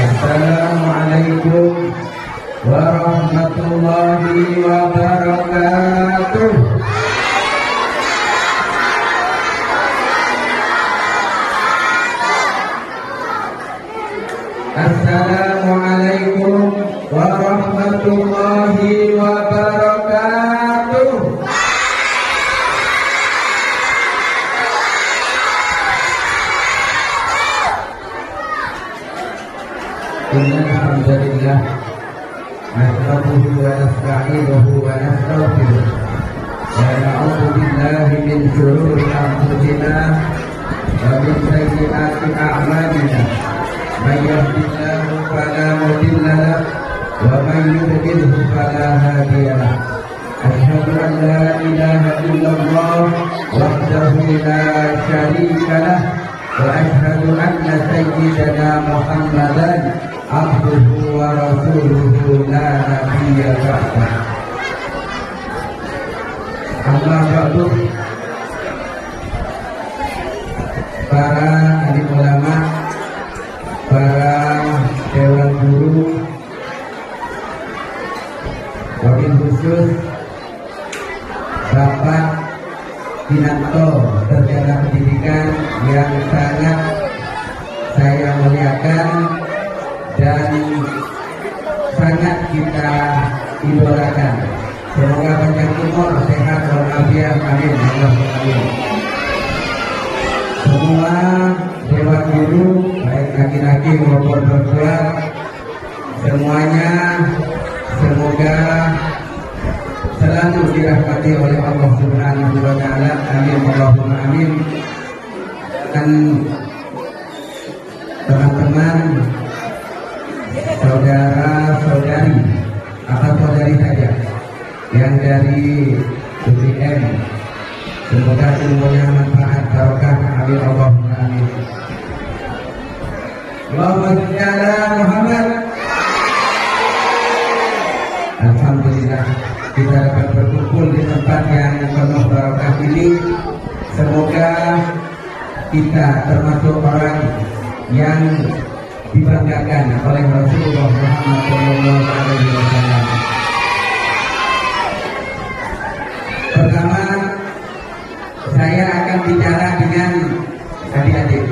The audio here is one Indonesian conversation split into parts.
Assalamualaikum warahmatullahi wabarakatuh. Assalamualaikum warahmatullahi wabarakatuh. Innal hamdalillah nahmaduhu wa nasta'inuhu wa nastaghfiruh wa na'udzu billahi min shururi anfusina wa min sayyiati a'malina. Man yahdihillahu fala mudilla lahu wa man yudlilhu fala hadiya lahu. Asyhadu an la ilaha illallah wahdahu la syarika lahu wa asyhadu anna sayyidana Muhammadan abduhu wa rasuluhu la nabiyya ba'dah. Amma ba'du. Para alim ulama, para dewan guru, wabil khusus Bapak Kinanto Sarjana Pendidikan yang sangat saya muliakan dan sangat kita idolakan. Semoga panjang umur, sehat walafiat, amin. Semua dewan guru, baik laki-laki maupun perempuan, semuanya semoga selalu dirahmati oleh Allah Subhanahu wa Ta'ala. Amin, Allahumma amin. Dan teman-teman, saudara-saudari atau saudari saja yang dari UGM, semoga ilmunya manfaat barokah. Amin, Allahumma amin. Allahumma shalli ala Muhammad. Alhamdulillah kita dapat berkumpul di tempat yang penuh barokah ini. Semoga kita termasuk orang yang dibanggakan oleh Rasulullah Muhammad SAW. Pertama, saya akan bicara dengan adik-adik.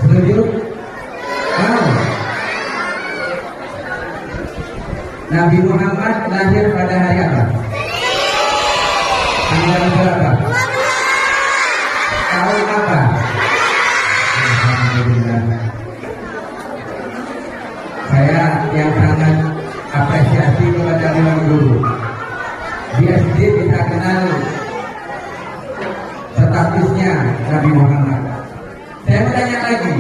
Setuju? Mau? Nabi Muhammad lahir pada hari apa? Tanggal berapa? Tahun apa? Saya yang sangat apresiasi kepada dewan guru. Di SD kita kenal statusnya Nabi Muhammad. Saya bertanya lagi,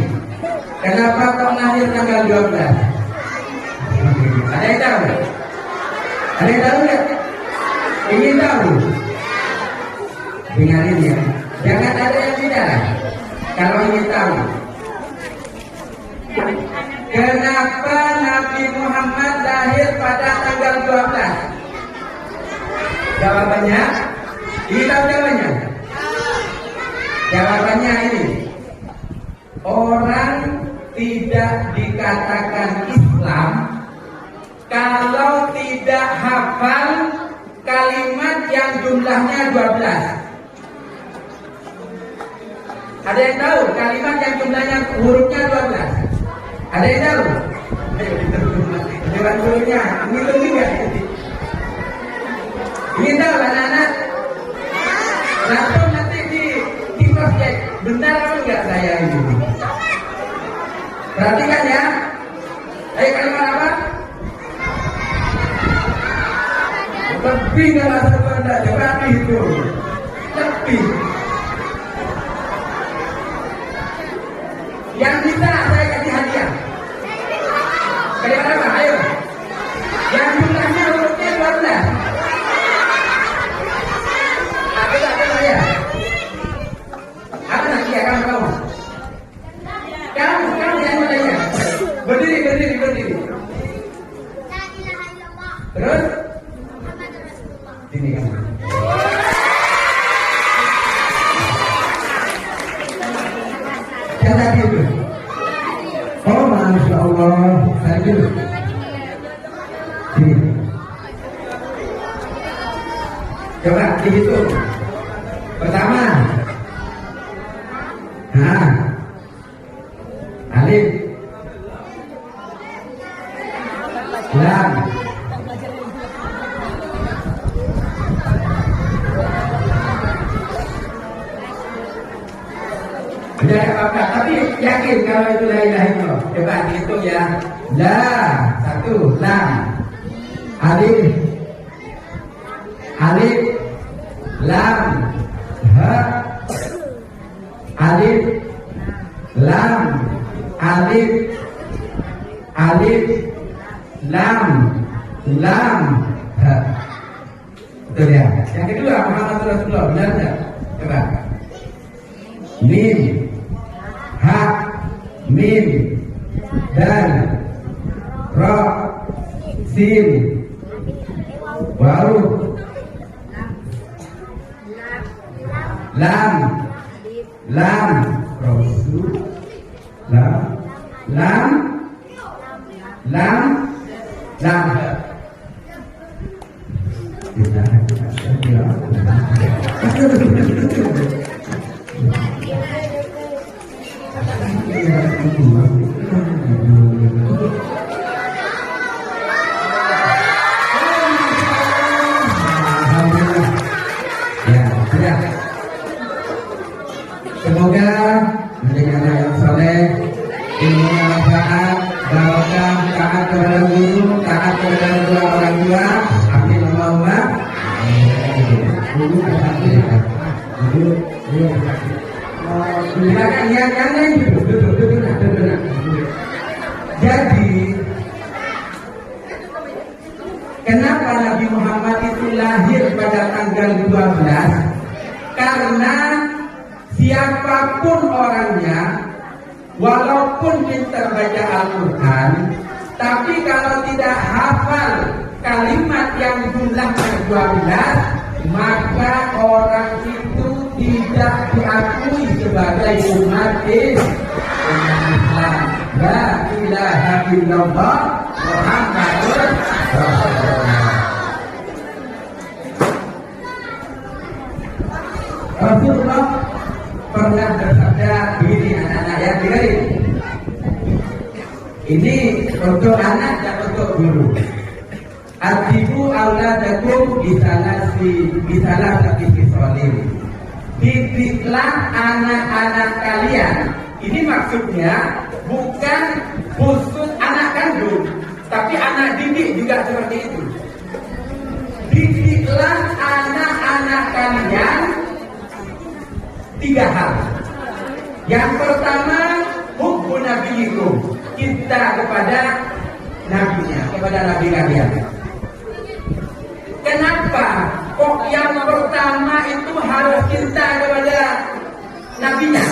kenapa kau lahir tanggal 12? Ada yang tahu? Ada yang tahu nggak? Ingin tahu? Dengarin ya, jangan ada yang tidak. Kalau ingin tahu, kenapa Nabi Muhammad lahir pada tanggal 12? Jawabannya, ini tahu jawabannya? Jawabannya ini, orang tidak dikatakan Islam kalau tidak hafal kalimat yang jumlahnya 12. Ada yang tahu kalimat yang jumlahnya hurufnya 12? Ada yang tahu? Ayo dewan gurunya, ngitung enggak? Ingin tahu anak-anak? Langsung nanti di cross check, benar apa enggak saya ini? Perhatikan ya. Ayo kalimat apa? Lebih nggak rasa benda, berarti itu lebih. Yang bisa saya kasih hadiah. Kalian apa? Ayo. Yang jumlahnya hurufnya 12. Apa saya? Apa nanti ya kamu? Kamu yang mana? Berdiri. Terus? Sini kamu. Yang tadi itu. Oh, Masya Allah. Lanjut. Sini. Coba dihitung. Pertama. Nah. Alif. Lam. Tidak apa-apa, tapi yakin kalau itu la ilaha illallah. Coba dihitung ya. La, satu, lam. Alif. Alif. Lam. Ha. Alif. Lam. Alif. Alif. Lam. Lam. Ha. Betul ya. Yang kedua, Muhammad Rasulullah. Benar tidak? Coba. Mim. Ha, mim, dal, ra, sin, waw, lam, lam, rasul, lam, lam, lam, lam. Semoga menjadi anak yang soleh, ilmunya manfaat, barokah, taat kepada guru, taat kepada kedua orang tua. Amin Allahumma. Silakan yang lain duduk. Jadi kenapa Nabi Muhammad itu lahir pada tanggal 12? Karena siapapun orangnya, walaupun pintar baca Al-Quran, tapi kalau tidak hafal kalimat yang jumlahnya 12, maka orang itu tidak diakui sebagai umat Islam. La ilaha illallah Muhammadur Rasulullah. Rasulullah pernah bersabda begini, anak-anak yang dengerin. Ini untuk anak dan untuk guru. Adibu auladakum bisalah tapi bisolim. Didiklah anak-anak kalian. Ini maksudnya bukan khusus anak kandung, tapi anak didik juga seperti itu. Didiklah anak-anak kalian 3 hal. Yang pertama, hubbu nabiyikum, cinta kepada nabinya, kepada nabi kalian. Kenapa kok yang pertama itu harus cinta kepada nabinya?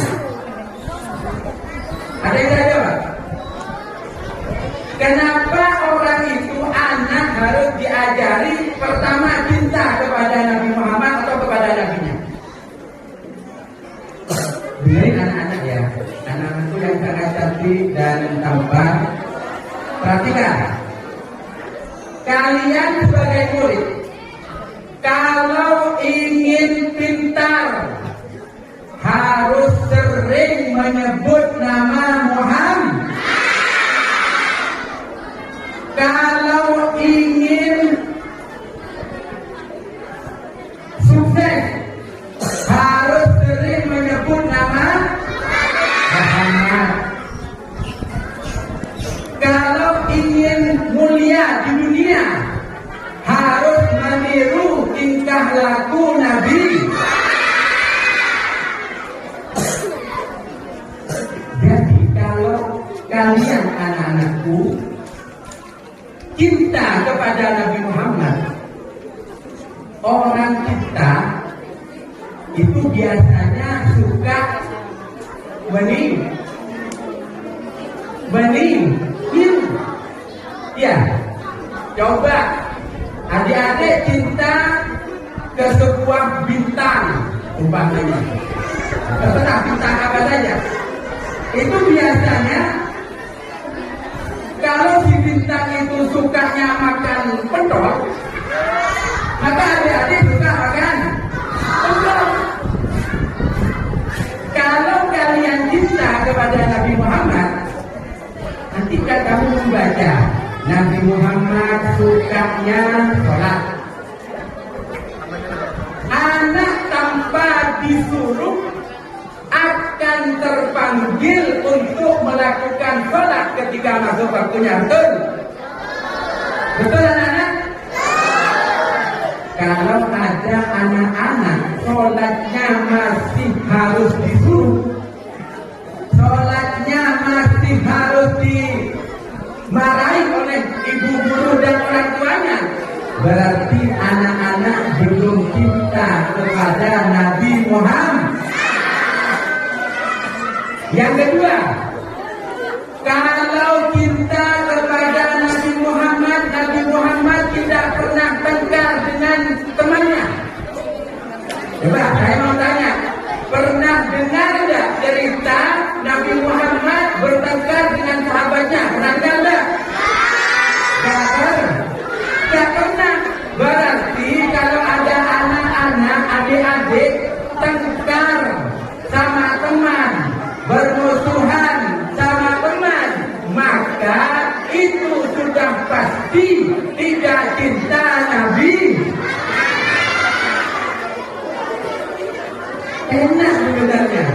Ada yang jawab? Kenapa orang itu anak harus diajari pertama cinta kepada Nabi Muhammad atau kepada nabinya? Dengerin anak-anak ya, anak-anakku yang sangat cantik dan tampan. Perhatikan, kalian sebagai murid, kalau ingin pintar harus sering menyebut nama Muhammad. Kalau ingin sukses harus sering menyebut nama Muhammad. Kalau ingin mulia di dunia harus meniru tingkah laku Nabi. Jadi kalau kalian anak-anakku cinta kepada Nabi Muhammad, orang kita itu biasanya suka bening, ya. Coba adik-adik cinta ke sebuah bintang, umpamanya, terserah bintang apa saja, itu biasanya Nabi Muhammad sukanya sholat. Anak tanpa disuruh akan terpanggil untuk melakukan sholat ketika masuk waktunya. Betul? Betul anak-anak? Kalau ada anak-anak sholatnya masih harus disuruh, sholatnya masih harus dimarahi oleh ibu guru dan orang tuanya, berarti anak-anak belum cinta kepada Nabi Muhammad. Yang kedua, kalau cinta kepada Nabi Muhammad tidak pernah tengkar dengan temannya. Coba saya mau tanya, pernah dengar nggak cerita Nabi Muhammad bertengkar dengan sahabatnya? Pernah dengar nggak? Nggak pernah. Berarti kalau ada anak-anak, adik-adik tengkar sama teman, bermusuhan sama teman, maka itu sudah pasti tidak cinta Nabi. Enak sebenarnya.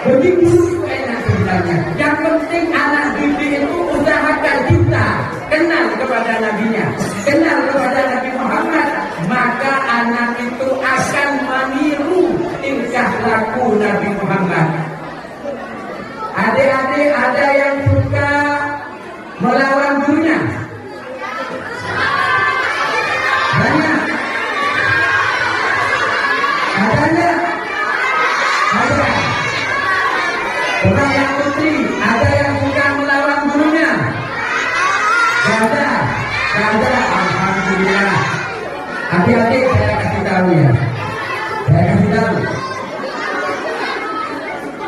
Begitu enak sebenarnya. Yang penting anak didik itu usahakan cinta, kenal kepada nabinya, kenal kepada Nabi Muhammad, maka anak itu akan meniru tingkah laku Nabi Muhammad. Adik-adik ada yang suka melawan gurunya? Banyak. Ada nggak? Ada. Bukan yang putri, ada yang suka melawan gurunya? Gak ada. Gak ada. Alhamdulillah. Adik-adik saya kasih tahu ya. Saya kasih tahu.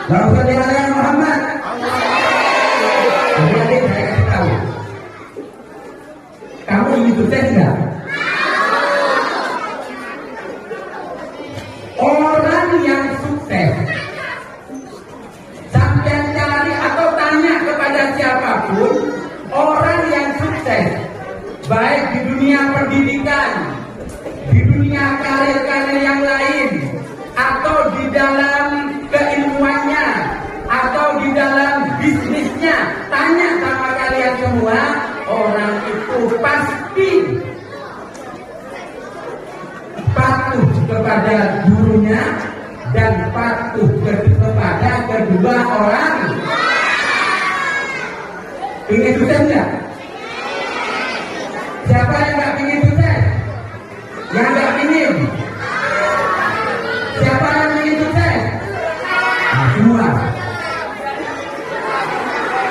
Lalu dengan Muhammad. Adik-adik saya kasih tahu. Kamu ingin sukses nggak? Orang yang sukses, sampai cari atau tanya kepada siapapun, orang yang sukses, baik di dunia pendidikan, di dunia karir-karir yang lain, atau di dalam keilmuannya, atau di dalam bisnisnya, tanya sama kalian semua, orang itu pasti patuh kepada gurunya dan patuh kepada kedua orang. Ingin sukses nggak? Siapa yang nggak ingin sukses? Yang nggak ingin? Siapa yang ingin sukses? Nah, semua.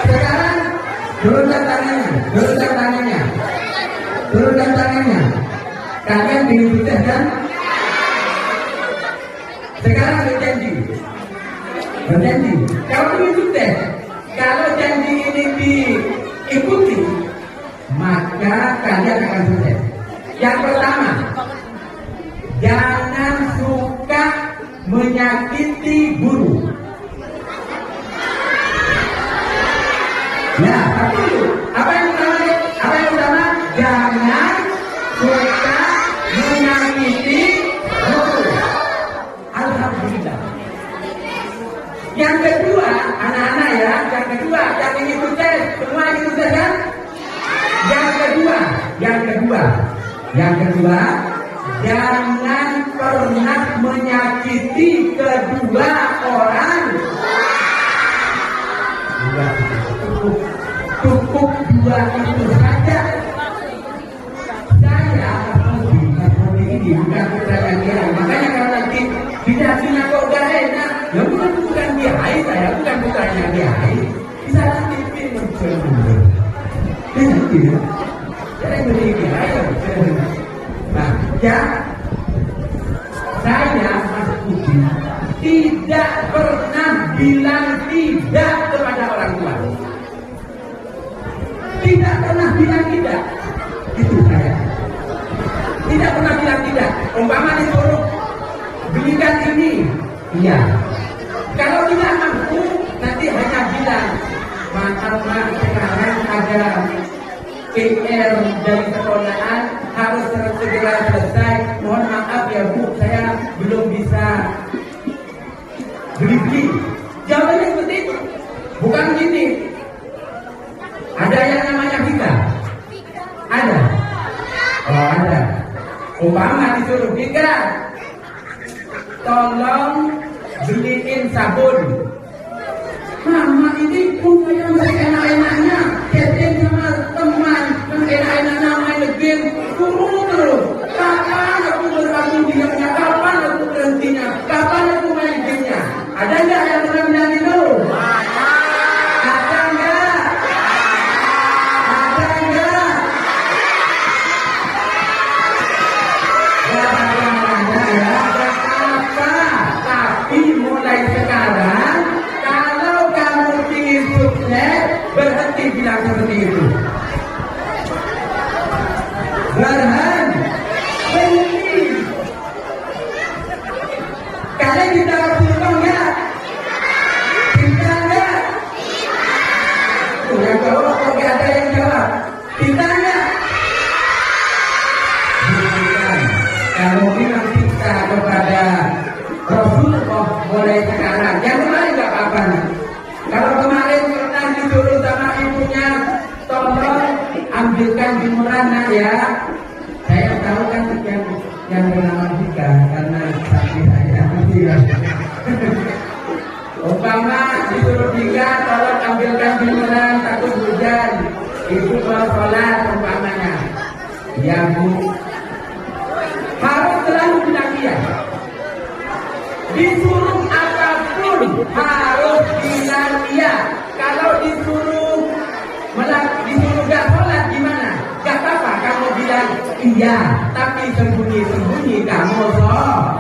Sekarang turunkan tangannya, turunkan tangannya, turunkan tangannya. Kalian ingin sukses kan? Sekarang berjanji, berjanji. Kalau ingin sukses, kalau janji ini diikuti, maka kalian akan sukses. Yang pertama, jangan suka menyakiti guru. Ya, tapi itu apa yang utama? Apa yang utama? Jangan suka menyakiti guru. Alhamdulillah. Yang kedua, anak-anak ya, yang kedua, yang ingin sukses, semua ingin sukses kan? Yang kedua, jangan pernah menyakiti kedua orang. Cukup dua itu saja. Saya seperti ini bukan percaya dia. Makanya kalau nanti didasinya kok udah enak, ya bukan dia hai saya, bukan bukannya dia hai. Bisa nanti mencoba. Nanti ya. Saya beri dia hai. Nah, ya. Saya Mas Budi tidak pernah bilang tidak kepada orang tua. Tidak pernah bilang tidak. Itu saya. Tidak pernah bilang tidak. Umpama disuruh belikan ini, iya. Kalau tidak mampu, nanti hanya bilang, selama sekarang ada PR dari sekolahan harus segera selesai. Mohon maaf ya Bu, saya belum bisa beli. Jawabannya seperti itu. Bukan gini. Ada yang namanya Vika? Ada? Oh ada. Umpama disuruh Vika, tolong beliin sabun. Mama ini pun yang enak-enaknya chatting sama teman, yang enak-enaknya main game, suruh terus. Kapan aku berlaku diamnya? Kapan aku berhentinya? Kapan aku main gamenya? Ada nggak yang pernah bilang itu? Ada nggak? Ada nggak? Ada ya? Apa? Tapi mulai sekarang, kalau kamu ingin sukses, berhenti bilang seperti itu. Berhenti. Kalian kita harus ngomong ya. Kita enggak. Yang jawab kok gak ada yang jawab. Kita enggak. Bukan. Kalau bilang kita kepada Rasulullah mulai sekarang. Yang kemarin enggak apa-apa. Kalau kemarin pernah disuruh sama ibunya, tolong ambilkan jemuran nak ya. Saya tahu kan yang bernama Vika karena sapi saya tidak. Umpama disuruh Vika, tolong ambilkan jemuran takut hujan. Ibu mau sholat umpamanya. Ya Bu, harus selalu bilang iya. Disuruh apapun harus bilang iya. Kalau disuruh gak sholat gimana? Gak apa-apa kamu bilang iya, tapi sembunyi-sembunyi kamu sholat.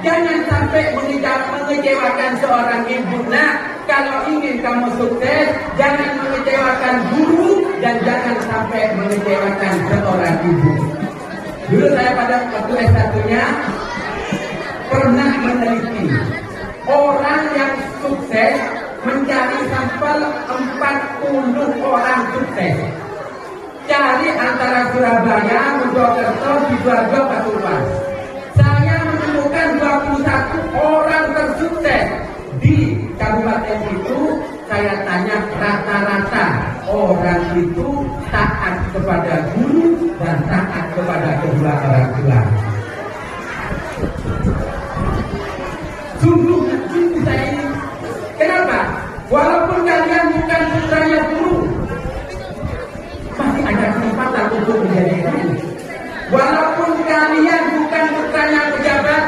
Jangan sampai mengecewakan seorang ibu. Nah, kalau ingin kamu sukses, jangan mengecewakan guru dan jangan sampai mengecewakan seorang ibu. Dulu saya pada waktu S1-nya pernah meneliti orang yang sukses, mencari sampel 40 orang sukses. Cari antara Surabaya, Mojokerto, Sidoarjo, Pasuruan. Saya menemukan 21 orang tersukses di kabupaten itu. Saya tanya rata-rata orang itu taat kepada guru dan taat kepada kedua orang tua. Sungguh saya ini. Kenapa? Walaupun kalian bukan putranya guru, masih ada kesempatan untuk menjadi guru. Walaupun kalian bukan putranya pejabat,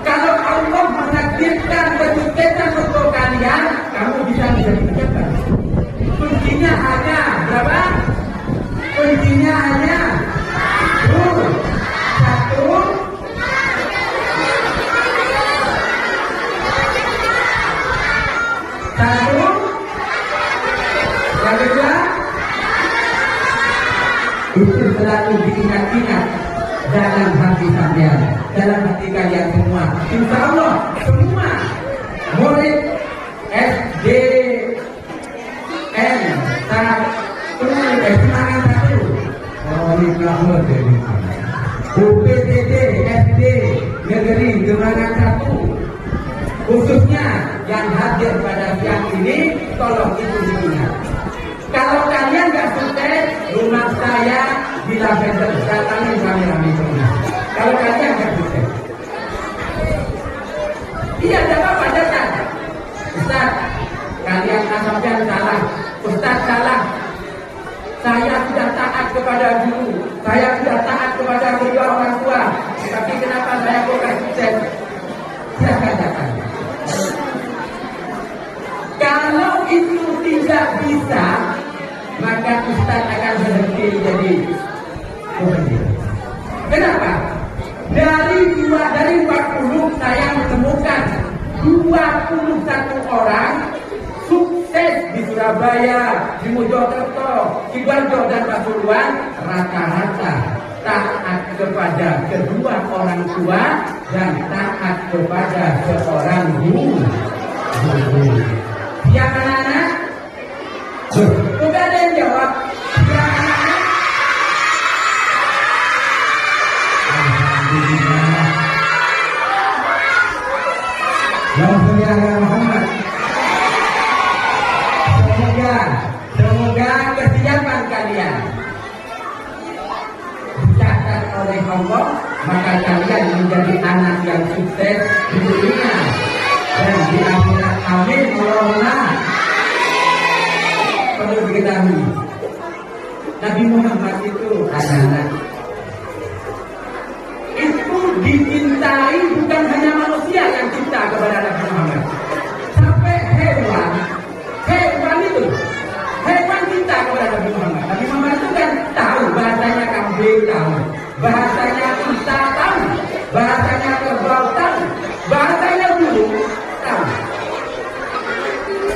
kalau Allah menakdirkan kesuksesan untuk kalian, kamu bisa menjadi pejabat. Kuncinya hanya berapa? Kuncinya hanya satu. Yang kedua, itu selalu diingat-ingat dalam hati kalian, dalam hati kalian semua. Insya Allah semua murid SDN semangat satu, UPTD SD Negeri Gemangan 1, khususnya yang hadir pada siang ini, tolong itu diingat. Kalau kalian nggak sukses, rumah saya di Lavender, datangin kami semua. Kalau kalian nggak sukses, iya ada apa datang. Ustaz, kalian asapkan salah. Ustaz salah. Saya sudah taat kepada guru, saya sudah taat kepada kedua orang tua. Tapi kenapa saya kok nggak sukses? Silakan datang. Kalau itu tidak bisa, maka Ustaz akan berhenti jadi pemimpin. Kenapa? Dari 40 saya menemukan 21 orang sukses di Surabaya, di Mojokerto, Sidoarjo dan Pasuruan, rata-rata taat kepada kedua orang tua dan taat kepada seorang guru. Yang anak-anak sholli ala Muhammad. Semoga kesiapan kalian dicatat oleh Allah, maka kalian menjadi anak yang sukses di dunia dan di akhirat. Amin. Allahumma. Perlu diketahui, Nabi Muhammad itu adalah itu dicintai bukan hanya manusia yang cinta kepada Nabi Muhammad, sampai hewan itu hewan cinta kepada Nabi Muhammad. Nabi Muhammad itu kan tahu bahasanya kambing, tahu bahasanya unta, tahu bahasanya kerbau, tahu bahasanya burung, tahu.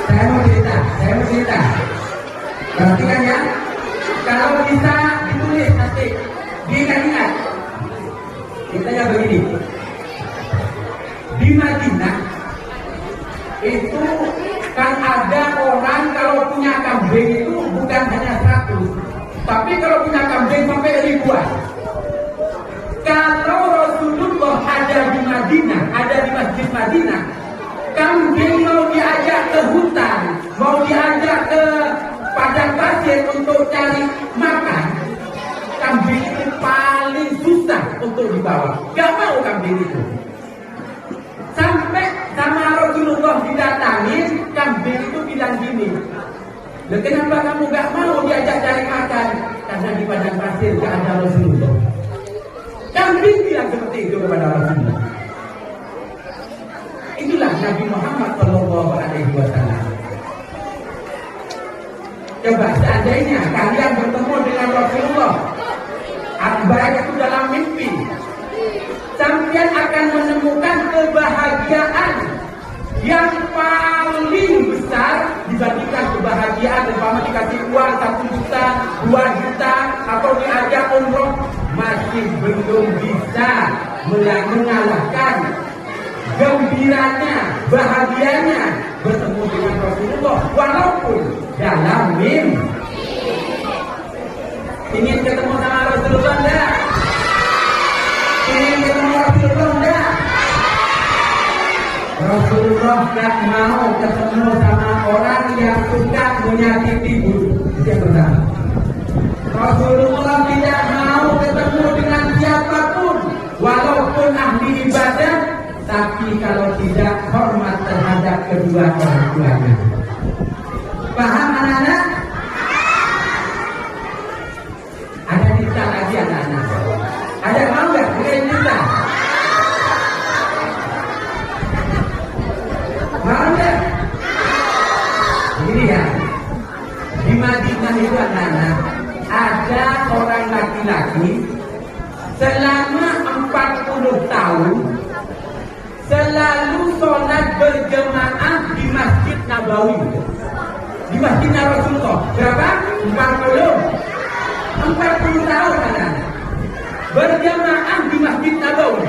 Saya mau cerita. Perhatikan ya, kalau bisa ditulis nanti diingat. Ceritanya begini, di Madinah itu kan ada orang kalau punya kambing itu bukan hanya 100, tapi kalau punya kambing sampai ribuan. Kalau Rasulullah ada di Madinah, ada di Masjid Madinah, kambing mau diajak ke hutan, mau diajak ke padang pasir untuk cari makan, kambing itu paling susah untuk dibawa. Gak mau kambing itu. Sampai sama Rasulullah didatangin, kambing itu bilang gini, "Loh, kenapa kamu gak mau diajak cari makan?" Karena di padang pasir gak ada Rasulullah. Kambing bilang seperti itu kepada Rasulullah. Itulah Nabi Muhammad SAW. Coba seandainya kalian bertemu dengan Rasulullah, baik itu dalam mimpi, kalian akan menemukan kebahagiaan yang paling besar dibandingkan kebahagiaan umpama dikasih uang 1 juta, 2 juta, atau diajak umroh, masih belum bisa mengalahkan gembiranya, bahagianya bertemu dengan Rasulullah walaupun dalam mimpi. Ingin ketemu sama Rasulullah enggak? Ingin ketemu Rasulullah enggak? Rasulullah gak mau ketemu sama orang yang suka menyakiti guru. Itu yang pertama. Rasulullah tidak mau ketemu dengan siapapun walaupun ahli ibadah, tapi kalau tidak hormat terhadap kedua orang tuanya. Paham anak-anak? Ada cerita lagi anak-anak. Ada mau nggak dengerin cerita? Mau nggak? Ini ya, di Madinah itu anak-anak ada orang laki-laki selama 40 tahun selalu sholat berjemaah di Masjid Nabawi, di Masjidnya Rasulullah. Berapa? 40 tahun anak-anak berjemaah di Masjid Nabawi,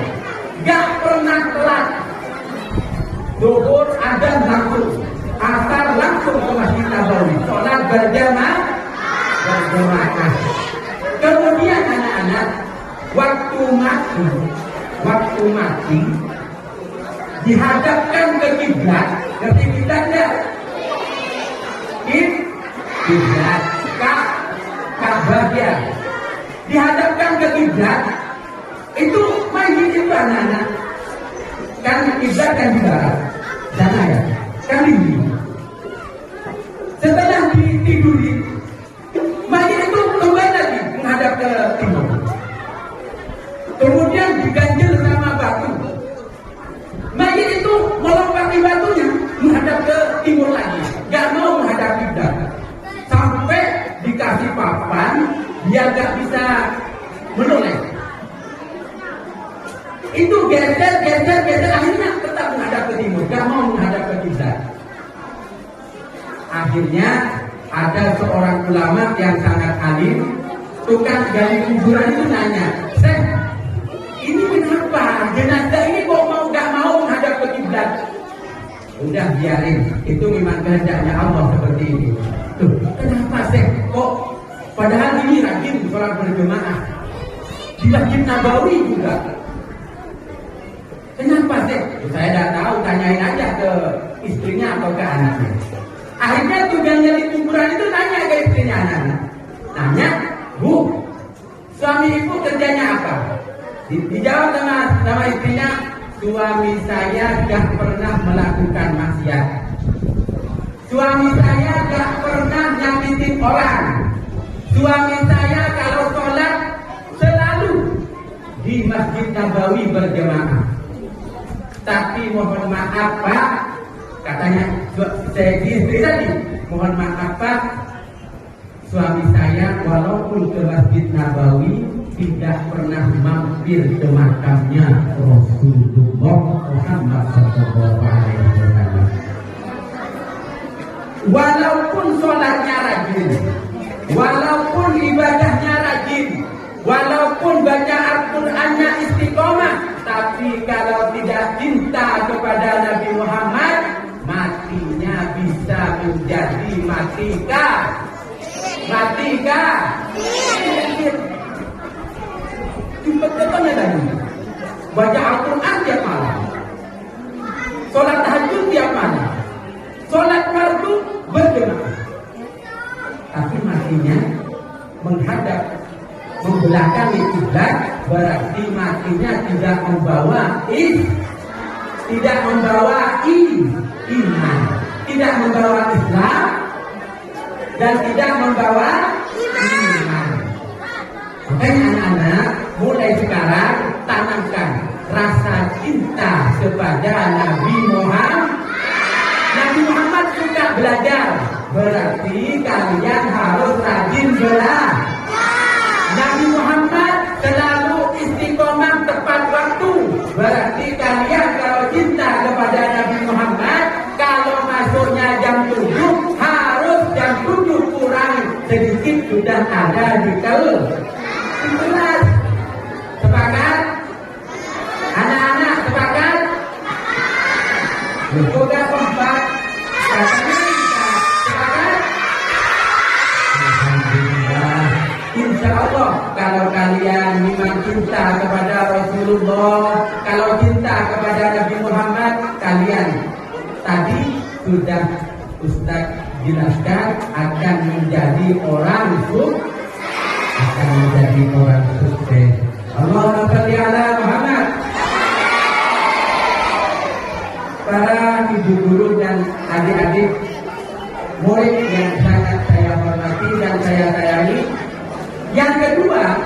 gak pernah telat. Zuhur adzan langsung, asar langsung ke Masjid Nabawi, sholat berjemaah. Kemudian anak-anak waktu mati dihadapkan ke kiblat. Ngerti kiblat enggak? Kiblat Ka'bah ya. Dihadapkan ke kiblat. Itu mayit itu anak-anak. Kan kiblat kan di barat. Sana ya. Kan ini. Setelah ditidurin, mayit itu kembali lagi menghadap ke timur. Kemudian diganjel sama batu. Mayit itu melompati batunya menghadap ke timur lagi, gak mau menghadap kiblat. Sampai dikasih papan, dia gak bisa menoleh. Itu geser, akhirnya tetap menghadap ke timur, gak mau menghadap ke kiblat. Akhirnya ada seorang ulama yang sangat alim, tukang gali kuburan itu nanya, "Syekh, ini kenapa jenazah ini kok gak mau menghadap ke kiblat?" Udah biarin, itu memang kehendaknya Allah seperti ini. Tuh, kenapa Syekh kok padahal ini rajin sholat berjemaah di Masjid Nabawi juga. Kenapa sih? Saya tidak tahu, tanyain aja ke istrinya atau ke anaknya. Akhirnya tuh yang nyari kuburan itu nanya ke istrinya anaknya. Nanya, Bu, suami ibu kerjanya apa? Dijawab sama istrinya, suami saya gak pernah melakukan maksiat. Suami saya gak pernah nyakitin orang. Suami saya kalau sholat selalu di Masjid Nabawi berjamaah. Tapi mohon maaf Pak, katanya saya istri tadi, mohon maaf Pak, suami saya walaupun ke Masjid Nabawi tidak pernah mampir ke makamnya Rasulullah Muhammad SAW. Walaupun sholatnya rajin, walaupun ibadahnya rajin, walaupun baca Al-Qur'annya istiqomah, tapi kalau tidak cinta kepada Nabi Muhammad, matinya bisa menjadi matikah. Cepet-cepetnya tadi baca Al-Quran tiap malam, sholat tahajud tiap malam, sholat fardu berjamaah, tapi matinya menghadap membelakangi kiblat, berarti matinya tidak membawa iman, tidak membawa Islam, dan tidak membawa iman. Makanya anak-anak mulai sekarang tanamkan rasa cinta kepada Nabi Muhammad. Nabi Muhammad suka belajar, berarti kalian harus rajin belajar. Nabi Muhammad selalu istiqomah tepat waktu, berarti kalian kalau cinta kepada Nabi Muhammad, kalau masuknya jam 7 harus jam 7 kurang sedikit sudah ada di kelas. Sepakat? Anak-anak sepakat? Sudah kompak? Sepakat? Alhamdulillah. Insya Allah kalau kalian memang cinta kepada Rasulullah, kalau cinta kepada Nabi Muhammad, kalian tadi sudah Ustaz jelaskan akan menjadi orang sukses. Allahumma shalli ala Muhammad. Para ibu guru dan adik-adik murid yang sangat saya hormati dan saya sayangi, yang kedua,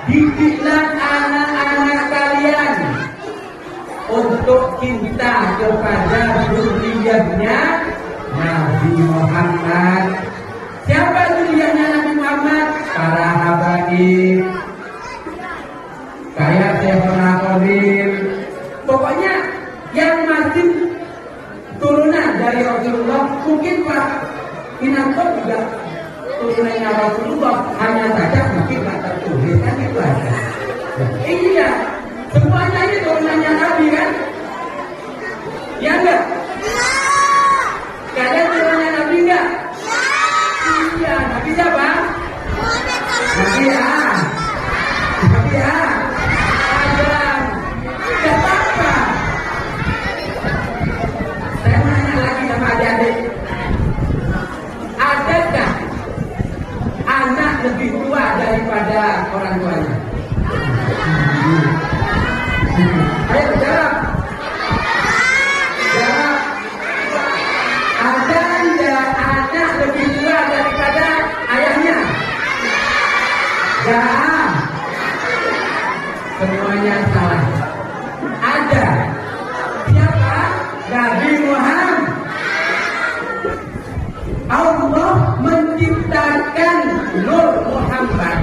didiklah anak-anak kalian untuk cinta kepada zuriyahnya Nabi Muhammad. Siapa zuriyahnya Nabi Muhammad? Para habaib, kayak Syekhona Qadir. Pokoknya yang masih turunan dari Rasulullah. Mungkin Pak Kinanto juga turunannya Rasulullah, hanya saja mungkin tak tertulis, kan itu aja. Iya, semuanya ini turunannya Nabi kan? Ya enggak? Kalian turunannya Nabi enggak? Iya, Nabi siapa? Nabi Adam. Gak apa-apa. Saya nanya lagi sama adik-adik, adakah anak lebih tua daripada orang tuanya? Ayo jawab. Ada tidak anak lebih tua daripada ayahnya? Ya. Semuanya salah. Ada. Siapa? Nabi Muhammad. Allah menciptakan Nur Muhammad,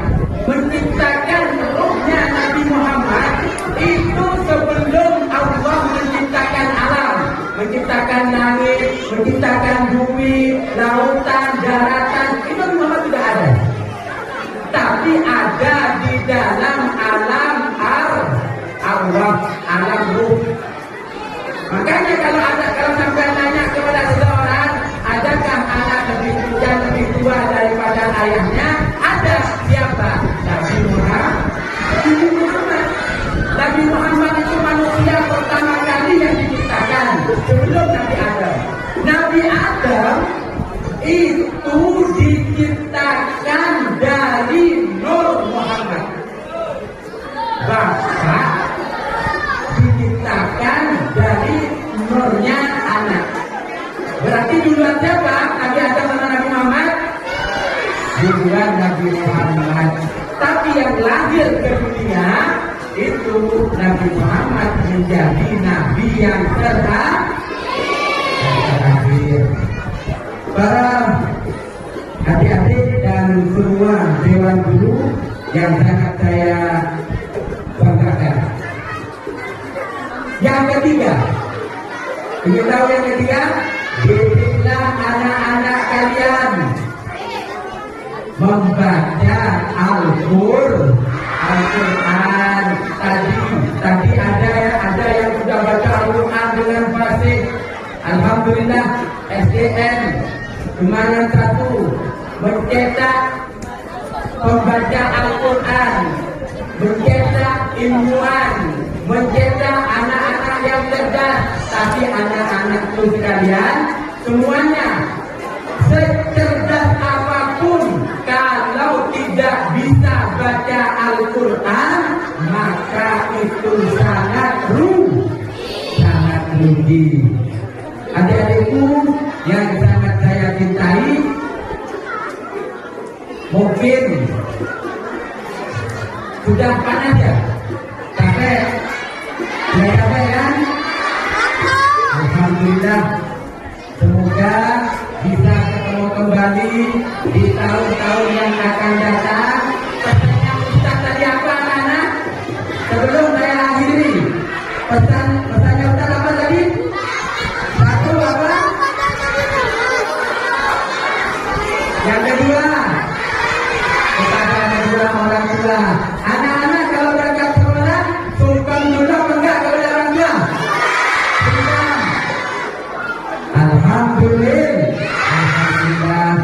menciptakan ruhnya Nabi Muhammad itu sebelum Allah menciptakan alam, menciptakan langit, menciptakan bumi, lautan, daratan. Itu Muhammad sudah ada, tapi ada di dalam alam Allah, alam ruh. Makanya kalau sampai nanya kepada seseorang, adakah anak lebih tua daripada ayahnya? Ada. Siapa? Nabi Muhammad. siapa? Nabi Adam sama Nabi Muhammad? Bukan Nabi Muhammad. Tapi yang lahir ke dunia itu Nabi Muhammad menjadi Nabi yang terakhir. Para adik-adik dan semua dewan guru yang sangat saya banggakan. Yang ketiga, ingin tahu yang ketiga? Didiklah anak-anak kalian membaca Al-Quran. Tadi ada yang sudah baca Al-Quran dengan fasih. Alhamdulillah, SDN Kemarin satu mencetak pembaca Al-Quran, mencetak ilmuwan, mencetak anak-anak yang cerdas. Tapi anak-anakku sekalian, semuanya secerdas apapun, kalau tidak bisa baca Al-Quran, maka itu sangat rugi. Adik-adikku yang sangat saya cintai, mungkin sudah panas ya, capek, ya? Alhamdulillah, semoga bisa ketemu kembali di tahun-tahun yang akan datang. Pesannya Ustaz tadi apa anak-anak? Sebelum saya akhiri, pesannya Ustaz apa tadi? Satu apa? Yang kedua, kepada kedua orang tua, anak-anak kalau berangkat sekolah, sumpah dulu apa enggak kepada orang tua? Alhamdulillah,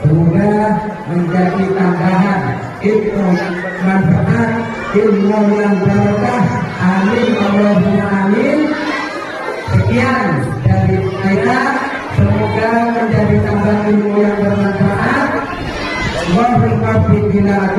semoga menjadi tambahan ilmu manfaat, ilmu yang barokah. Amin Allahumma amin. Sekian dari saya, semoga menjadi tambahan ilmu yang bermanfaat. Wahai bila